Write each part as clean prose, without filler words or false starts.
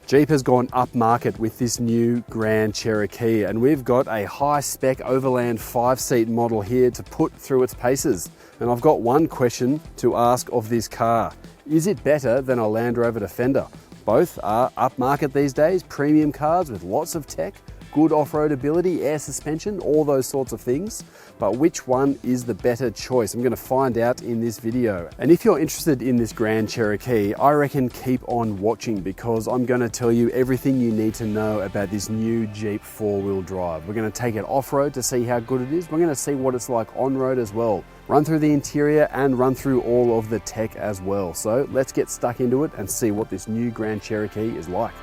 Jeep has gone upmarket with this new Grand Cherokee, and we've got a high-spec Overland 5-seat model here to put through its paces. And I've got one question to ask of this car. Is it better than a Land Rover Defender? Both are upmarket these days, premium cars with lots of tech, good off-road ability, air suspension, all those sorts of things. But which one is the better choice? I'm going to find out in this video. And if you're interested in this Grand Cherokee, I reckon keep on watching, because I'm going to tell you everything you need to know about this new Jeep 4-wheel drive. We're going to take it off-road to see how good it is. We're going to see what it's like on-road as well. Run through the interior and run through all of the tech as well. So let's get stuck into it and see what this new Grand Cherokee is like.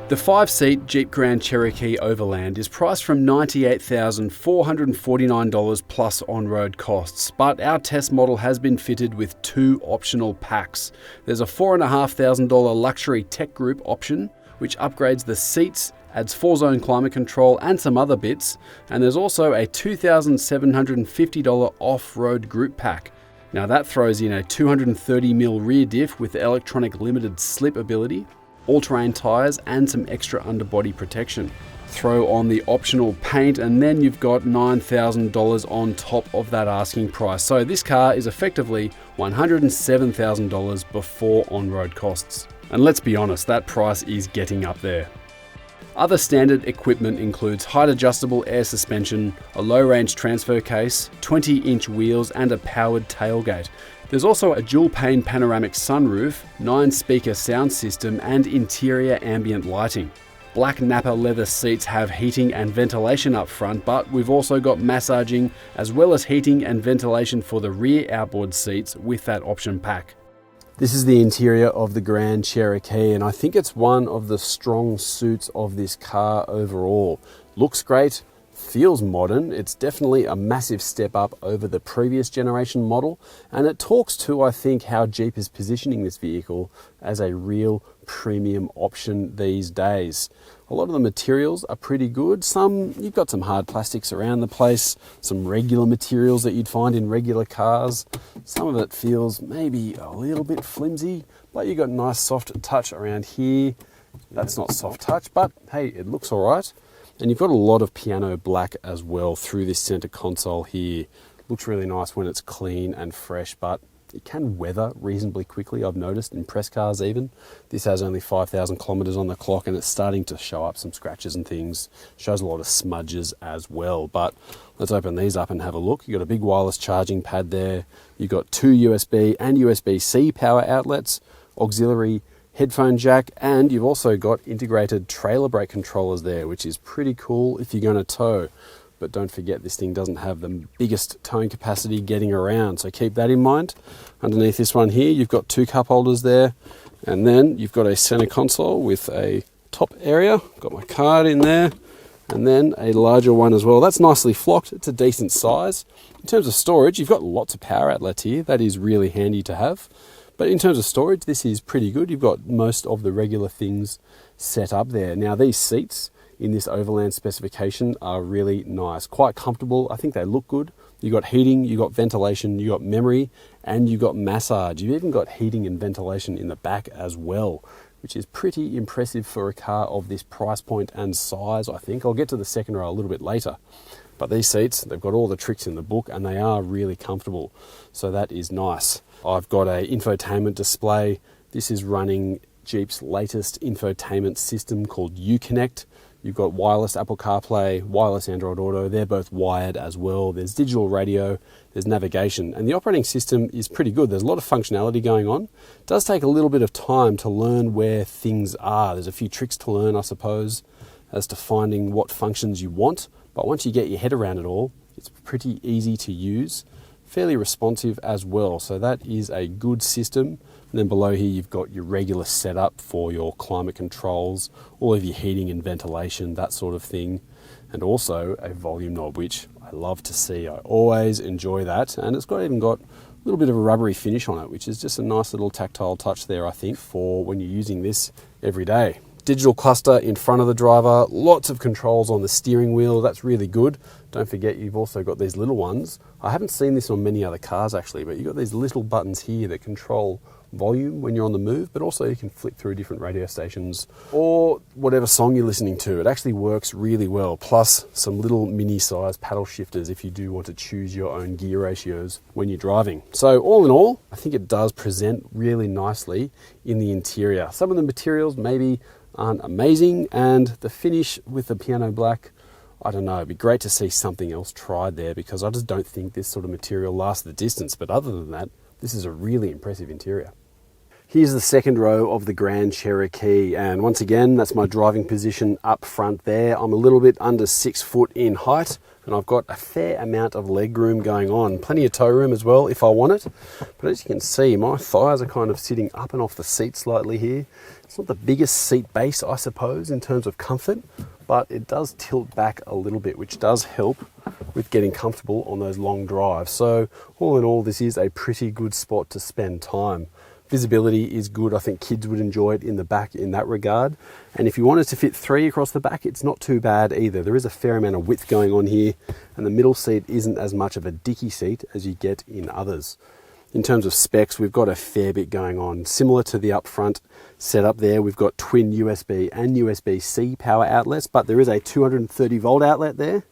The 5-seat Jeep Grand Cherokee Overland is priced from $98,449 plus on-road costs, but our test model has been fitted with 2 optional packs. There's a $4,500 luxury tech group option, which upgrades the seats, adds 4-zone climate control and some other bits, and there's also a $2,750 off-road group pack. Now that throws in a 230mm rear diff with electronic limited slip ability, all-terrain tyres and some extra underbody protection. Throw on the optional paint and then you've got $9,000 on top of that asking price. So this car is effectively $107,000 before on-road costs. And let's be honest, that price is getting up there. Other standard equipment includes height adjustable air suspension, a low range transfer case, 20-inch wheels and a powered tailgate. There's also a dual pane panoramic sunroof, 9-speaker sound system and interior ambient lighting. Black Napa leather seats have heating and ventilation up front, but we've also got massaging as well as heating and ventilation for the rear outboard seats with that option pack. This is the interior of the Grand Cherokee, and I think it's one of the strong suits of this car overall. Looks great, feels modern. It's definitely a massive step up over the previous generation model, and it talks to, I think, how Jeep is positioning this vehicle as a real premium option these days. A lot of the materials are pretty good. You've got some hard plastics around the place, some regular materials that you'd find in regular cars. Some of it feels maybe a little bit flimsy, but you've got nice soft touch around here. That's not soft touch, but hey, it looks all right. And you've got a lot of piano black as well through this center console here. Looks really nice when it's clean and fresh, but it can weather reasonably quickly, I've noticed, in press cars even. This has only 5,000 kilometers on the clock and it's starting to show up some scratches and things. Shows a lot of smudges as well. But let's open these up and have a look. You've got a big wireless charging pad there. You've got 2 USB and USB-C power outlets, auxiliary headphone jack, and you've also got integrated trailer brake controllers there, which is pretty cool if you're going to tow. But don't forget, this thing doesn't have the biggest towing capacity getting around, so keep that in mind. Underneath this one here, you've got 2 cup holders there, and then you've got a center console with a top area. Got my card in there, and then a larger one as well. That's nicely flocked. It's a decent size. In terms of storage, you've got lots of power outlets here. That is really handy to have. But in terms of storage, this is pretty good. You've got most of the regular things set up there. Now, these seats in this Overland specification are really nice, quite comfortable. I think they look good. You've got heating, you've got ventilation, you've got memory, and you've got massage. You've even got heating and ventilation in the back as well, which is pretty impressive for a car of this price point and size, I think. I'll get to the second row a little bit later. But these seats, they've got all the tricks in the book and they are really comfortable. So that is nice. I've got an infotainment display. This is running Jeep's latest infotainment system called Uconnect. You've got wireless Apple CarPlay, wireless Android Auto. They're both wired as well. There's digital radio, there's navigation, and the operating system is pretty good. There's a lot of functionality going on. It does take a little bit of time to learn where things are. There's a few tricks to learn, I suppose, as to finding what functions you want. But once you get your head around it all, it's pretty easy to use, fairly responsive as well. So that is a good system. And then below here, you've got your regular setup for your climate controls, all of your heating and ventilation, that sort of thing. And also a volume knob, which I love to see. I always enjoy that. And it's even got little bit of a rubbery finish on it, which is just a nice little tactile touch there, I think, for when you're using this every day. Digital cluster in front of the driver, lots of controls on the steering wheel, that's really good. Don't forget you've also got these little ones. I haven't seen this on many other cars actually, but you've got these little buttons here that control volume when you're on the move, but also you can flick through different radio stations or whatever song you're listening to. It actually works really well, plus some little mini size paddle shifters if you do want to choose your own gear ratios when you're driving. So all in all, I think it does present really nicely in the interior. Some of the materials maybe aren't amazing, and the finish with the piano black, I don't know, it'd be great to see something else tried there, because I just don't think this sort of material lasts the distance. But other than that, this is a really impressive interior. Here's the second row of the Grand Cherokee, and once again, that's my driving position up front there. I'm a little bit under 6 foot in height, and I've got a fair amount of leg room going on. Plenty of toe room as well if I want it. But as you can see, my thighs are kind of sitting up and off the seat slightly here. It's not the biggest seat base, I suppose, in terms of comfort, but it does tilt back a little bit, which does help with getting comfortable on those long drives. So all in all, this is a pretty good spot to spend time. Visibility is good. I think kids would enjoy it in the back in that regard. And if you wanted to fit 3 across the back, it's not too bad either. There is a fair amount of width going on here, and the middle seat isn't as much of a dicky seat as you get in others. In terms of specs, we've got a fair bit going on. Similar to the upfront setup there, we've got twin USB and USB-C power outlets, but there is a 230 volt outlet there,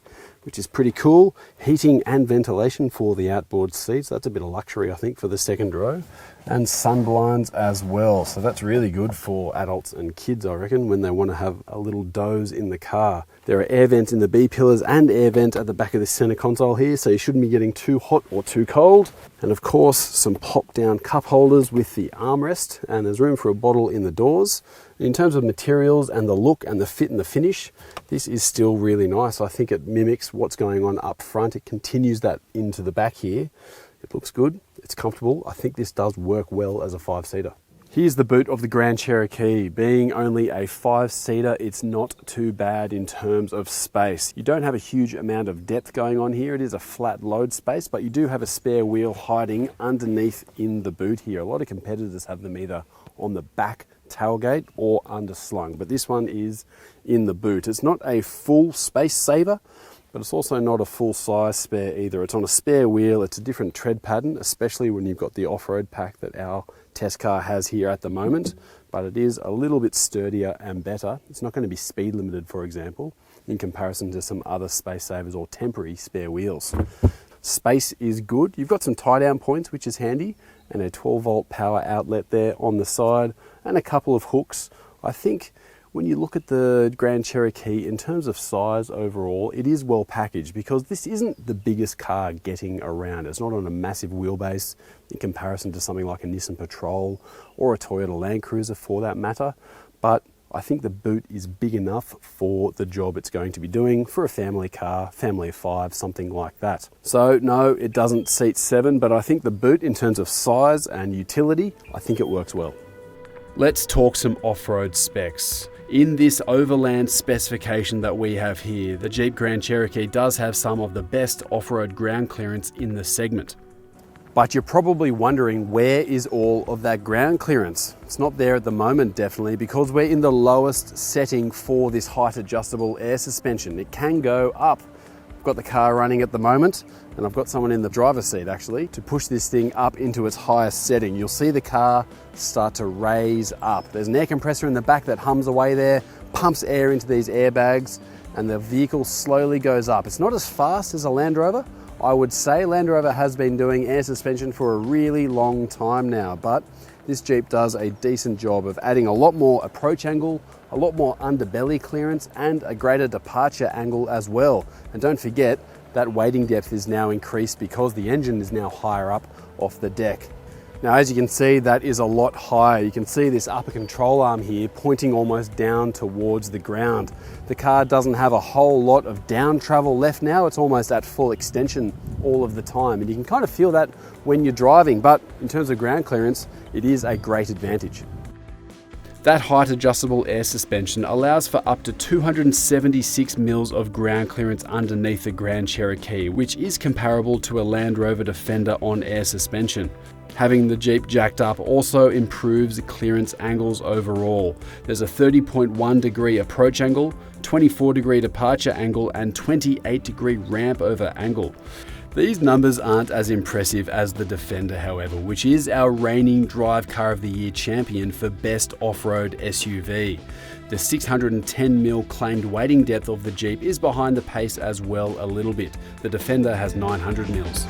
which is pretty cool. Heating and ventilation for the outboard seats. That's a bit of luxury, I think, for the second row. And sun blinds as well. So that's really good for adults and kids, I reckon, when they want to have a little doze in the car. There are air vents in the B-pillars and air vent at the back of the center console here, so you shouldn't be getting too hot or too cold. And of course, some pop-down cup holders with the armrest, and there's room for a bottle in the doors. In terms of materials and the look and the fit and the finish, this is still really nice. I think it mimics what's going on up front. It continues that into the back here. It looks good, it's comfortable. I think this does work well as a 5-seater. Here's the boot of the Grand Cherokee. Being only a 5-seater, it's not too bad in terms of space. You don't have a huge amount of depth going on here. It is a flat load space, but you do have a spare wheel hiding underneath in the boot here. A lot of competitors have them either on the back tailgate or underslung, but this one is in the boot. It's not a full space saver, but it's also not a full size spare either. It's on a spare wheel. It's a different tread pattern, especially when you've got the off-road pack that our test car has here at the moment, but it is a little bit sturdier and better. It's not going to be speed limited, for example, in comparison to some other space savers or temporary spare wheels. Space is good. You've got some tie down points, which is handy, and a 12 volt power outlet there on the side, and a couple of hooks. I think when you look at the Grand Cherokee in terms of size overall, it is well packaged, because this isn't the biggest car getting around. It's not on a massive wheelbase in comparison to something like a Nissan Patrol or a Toyota Land Cruiser for that matter, but I think the boot is big enough for the job it's going to be doing for a family car, family of 5, something like that. So no, it doesn't seat 7, but I think the boot in terms of size and utility, I think it works well. Let's talk some off-road specs. In this overland specification that we have here, the Jeep Grand Cherokee does have some of the best off-road ground clearance in the segment. But you're probably wondering, where is all of that ground clearance? It's not there at the moment, definitely, because we're in the lowest setting for this height adjustable air suspension. It can go up. I've got the car running at the moment, and I've got someone in the driver's seat actually to push this thing up into its highest setting. You'll see the car start to raise up. There's an air compressor in the back that hums away there, pumps air into these airbags, and the vehicle slowly goes up. It's not as fast as a Land Rover. I would say Land Rover has been doing air suspension for a really long time now, but this Jeep does a decent job of adding a lot more approach angle, a lot more underbelly clearance, and a greater departure angle as well. And don't forget, that wading depth is now increased because the engine is now higher up off the deck. Now, as you can see, that is a lot higher. You can see this upper control arm here pointing almost down towards the ground. The car doesn't have a whole lot of down travel left now. It's almost at full extension all of the time. And you can kind of feel that when you're driving, but in terms of ground clearance, it is a great advantage. That height adjustable air suspension allows for up to 276 mils of ground clearance underneath the Grand Cherokee, which is comparable to a Land Rover Defender on air suspension. Having the Jeep jacked up also improves clearance angles overall. There's a 30.1 degree approach angle, 24 degree departure angle, and 28 degree ramp over angle. These numbers aren't as impressive as the Defender, however, which is our reigning Drive Car of the Year champion for Best Off-Road SUV. The 610mm claimed weighting depth of the Jeep is behind the pace as well a little bit. The Defender has 900mm.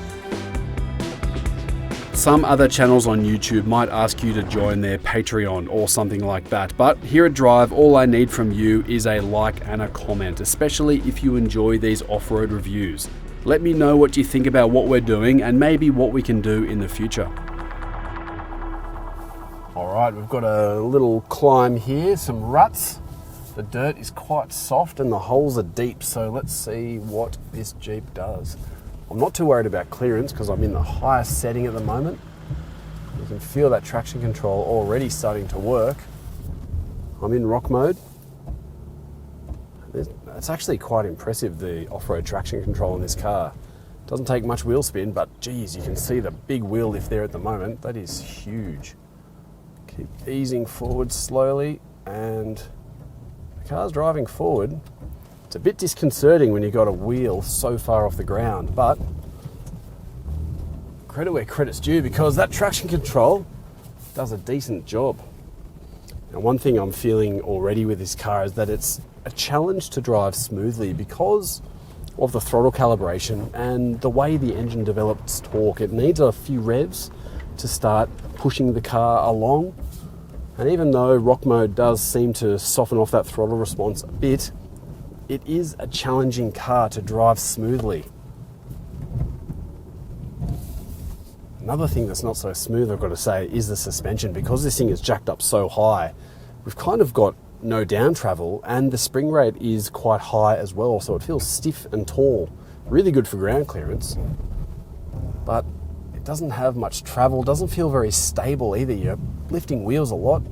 Some other channels on YouTube might ask you to join their Patreon or something like that, but here at Drive, all I need from you is a like and a comment, especially if you enjoy these off-road reviews. Let me know what you think about what we're doing and maybe what we can do in the future. All right, we've got a little climb here, some ruts. The dirt is quite soft and the holes are deep, so let's see what this Jeep does. I'm not too worried about clearance because I'm in the highest setting at the moment. You can feel that traction control already starting to work. I'm in rock mode. It's actually quite impressive, the off-road traction control in this car. Doesn't take much wheel spin, but geez, you can see the big wheel lift there at the moment. That is huge. Keep easing forward slowly, and the car's driving forward. It's a bit disconcerting when you've got a wheel so far off the ground, but credit where credit's due because that traction control does a decent job. Now, one thing I'm feeling already with this car is that it's a challenge to drive smoothly because of the throttle calibration and the way the engine develops torque. It needs a few revs to start pushing the car along. And even though rock mode does seem to soften off that throttle response a bit, it is a challenging car to drive smoothly. Another thing that's not so smooth, I've got to say, is the suspension. Because this thing is jacked up so high, we've kind of got no down travel, and the spring rate is quite high as well, so it feels stiff and tall. Really good for ground clearance, but it doesn't have much travel, doesn't feel very stable either. You're lifting wheels a lot.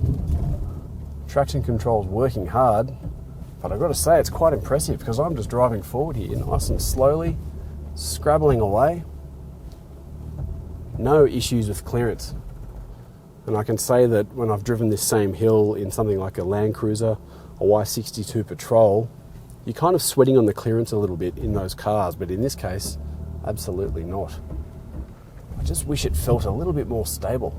Traction control's working hard, but I've got to say it's quite impressive because I'm just driving forward here nice and slowly, scrabbling away. No issues with clearance. And I can say that when I've driven this same hill in something like a Land Cruiser, a Y62 Patrol, you're kind of sweating on the clearance a little bit in those cars, but in this case, absolutely not. I just wish it felt a little bit more stable.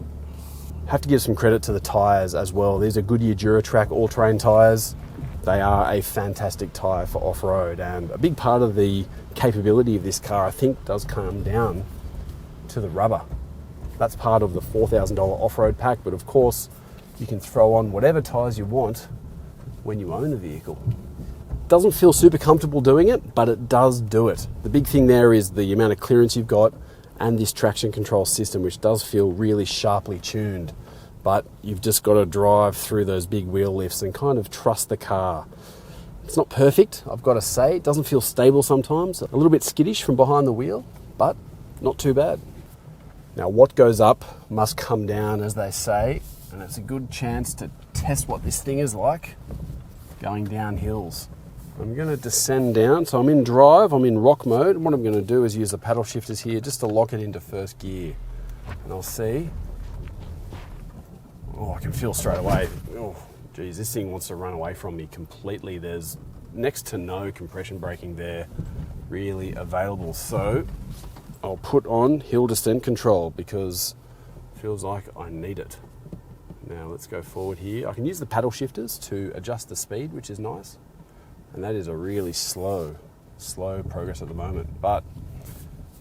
Have to give some credit to the tyres as well. These are Goodyear Duratrack all-terrain tyres. They are a fantastic tyre for off-road, and a big part of the capability of this car, I think, does come down to the rubber. That's part of the $4,000 off-road pack, but of course you can throw on whatever tyres you want when you own the vehicle. Doesn't feel super comfortable doing it, but it does do it. The big thing there is the amount of clearance you've got and this traction control system, which does feel really sharply tuned, but you've just got to drive through those big wheel lifts and kind of trust the car. It's not perfect, I've got to say. It doesn't feel stable sometimes, a little bit skittish from behind the wheel, but not too bad. Now, what goes up must come down, as they say, and it's a good chance to test what this thing is like going down hills. I'm going to descend down, so I'm in drive, I'm in rock mode, and what I'm going to do is use the paddle shifters here just to lock it into first gear. And I'll see. Oh, I can feel straight away. Oh, geez, this thing wants to run away from me completely. There's next to no compression braking there really available, so I'll put on hill descent control because it feels like I need it. Now let's go forward here. I can use the paddle shifters to adjust the speed, which is nice. And that is a really slow progress at the moment. But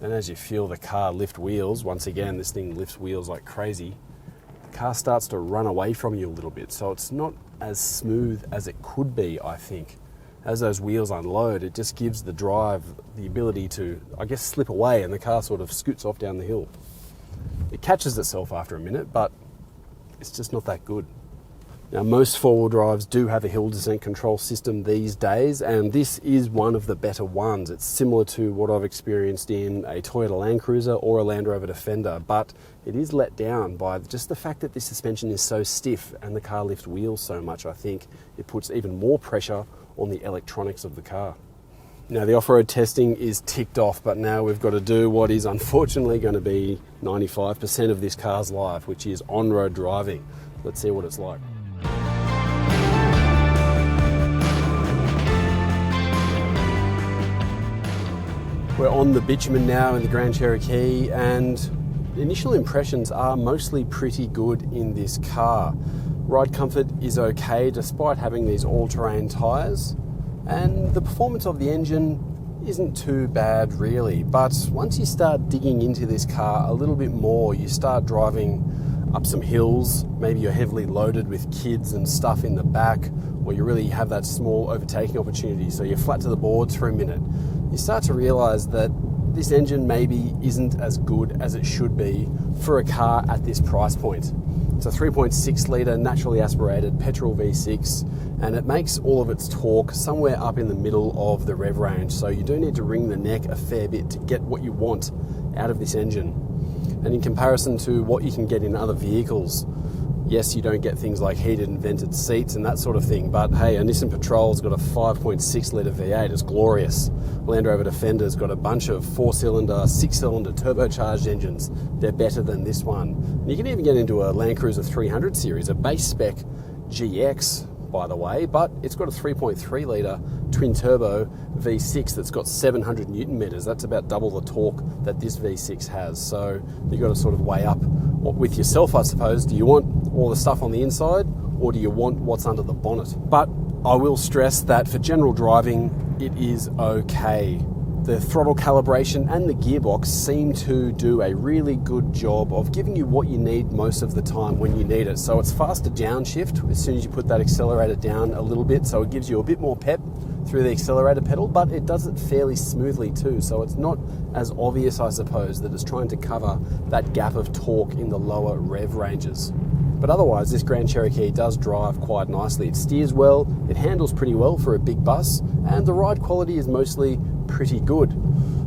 then as you feel the car lift wheels, once again, this thing lifts wheels like crazy, the car starts to run away from you a little bit. So it's not as smooth as it could be, I think. As those wheels unload, it just gives the drive the ability to, I guess, slip away and the car sort of scoots off down the hill. It catches itself after a minute, but it's just not that good. Now, most four-wheel drives do have a hill descent control system these days, and this is one of the better ones. It's similar to what I've experienced in a Toyota Land Cruiser or a Land Rover Defender, but it is let down by just the fact that this suspension is so stiff and the car lifts wheels so much. I think it puts even more pressure on the electronics of the car. Now, the off-road testing is ticked off, but now we've got to do what is unfortunately going to be 95% of this car's life, which is on-road driving. Let's see what it's like. We're on the bitumen now in the Grand Cherokee, and initial impressions are mostly pretty good in this car. Ride comfort is okay despite having these all-terrain tyres, and the performance of the engine isn't too bad really. But once you start digging into this car a little bit more, you start driving up some hills, maybe you're heavily loaded with kids and stuff in the back, or you really have that small overtaking opportunity, so you're flat to the boards for a minute. You start to realise that this engine maybe isn't as good as it should be for a car at this price point. It's a 3.6 litre naturally aspirated petrol V6, and it makes all of its torque somewhere up in the middle of the rev range, so you do need to wring the neck a fair bit to get what you want out of this engine. And in comparison to what you can get in other vehicles, yes, you don't get things like heated and vented seats and that sort of thing, but hey, a Nissan Patrol's got a 5.6 litre V8, it's glorious. Land Rover Defender's got a bunch of 4-cylinder, 6-cylinder turbocharged engines. They're better than this one. And you can even get into a Land Cruiser 300 series, a base spec GX, by the way, but it's got a 3.3 litre twin turbo V6 that's got 700 Newton meters. That's about double the torque that this V6 has. So you've got to sort of weigh up with yourself, I suppose. Do you want all the stuff on the inside, or do you want what's under the bonnet? But I will stress that for general driving, it is okay. The throttle calibration and the gearbox seem to do a really good job of giving you what you need most of the time when you need it. So it's faster downshift as soon as you put that accelerator down a little bit, so it gives you a bit more pep through the accelerator pedal, but it does it fairly smoothly too, so it's not as obvious, I suppose, that it's trying to cover that gap of torque in the lower rev ranges. But otherwise, this Grand Cherokee does drive quite nicely. It steers well, it handles pretty well for a big bus, and the ride quality is mostly pretty good.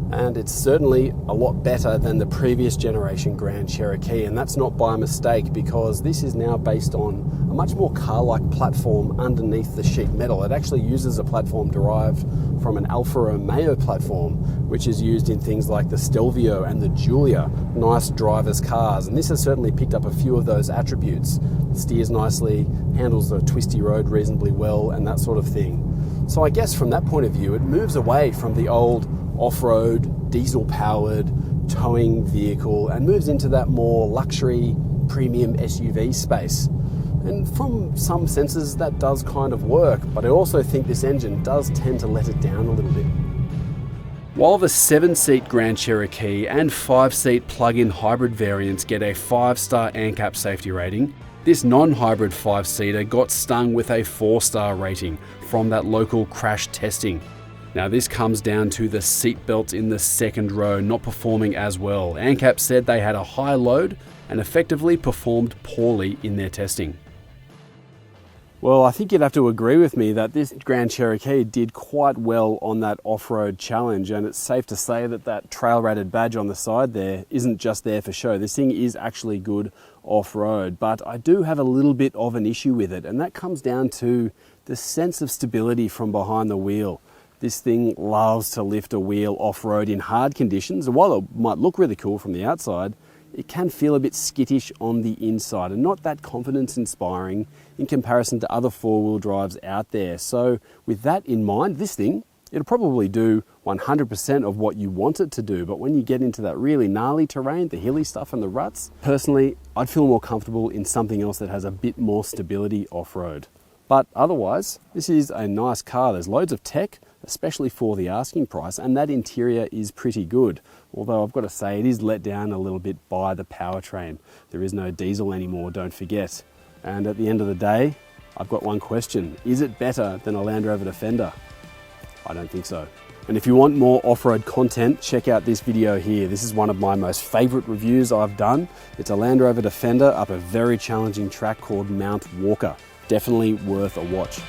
And it's certainly a lot better than the previous generation Grand Cherokee, and that's not by mistake, because this is now based on a much more car-like platform underneath the sheet metal. It actually uses a platform derived from an Alfa Romeo platform, which is used in things like the Stelvio and the Giulia, nice driver's cars, and this has certainly picked up a few of those attributes. It steers nicely, handles the twisty road reasonably well, and that sort of thing. So I guess from that point of view, it moves away from the old off-road, diesel-powered towing vehicle and moves into that more luxury, premium SUV space. And from some senses, that does kind of work, but I also think this engine does tend to let it down a little bit. While the 7-seat Grand Cherokee and 5-seat plug-in hybrid variants get a 5-star ANCAP safety rating, this non-hybrid 5-seater got stung with a 4-star rating from that local crash testing. Now, this comes down to the seat belts in the second row not performing as well. ANCAP said they had a high load and effectively performed poorly in their testing. Well, I think you'd have to agree with me that this Grand Cherokee did quite well on that off-road challenge, and it's safe to say that that trail-rated badge on the side there isn't just there for show. This thing is actually good off-road, but I do have a little bit of an issue with it, and that comes down to the sense of stability from behind the wheel. This thing loves to lift a wheel off-road in hard conditions, and while it might look really cool from the outside, it can feel a bit skittish on the inside and not that confidence-inspiring in comparison to other four-wheel drives out there. So with that in mind, this thing, it'll probably do 100% of what you want it to do, but when you get into that really gnarly terrain, the hilly stuff and the ruts, personally, I'd feel more comfortable in something else that has a bit more stability off-road. But otherwise, this is a nice car. There's loads of tech, especially for the asking price, and that interior is pretty good. Although I've got to say, it is let down a little bit by the powertrain. There is no diesel anymore, don't forget. And at the end of the day, I've got one question. Is it better than a Land Rover Defender? I don't think so. And if you want more off-road content, check out this video here. This is one of my most favorite reviews I've done. It's a Land Rover Defender up a very challenging track called Mount Walker. Definitely worth a watch.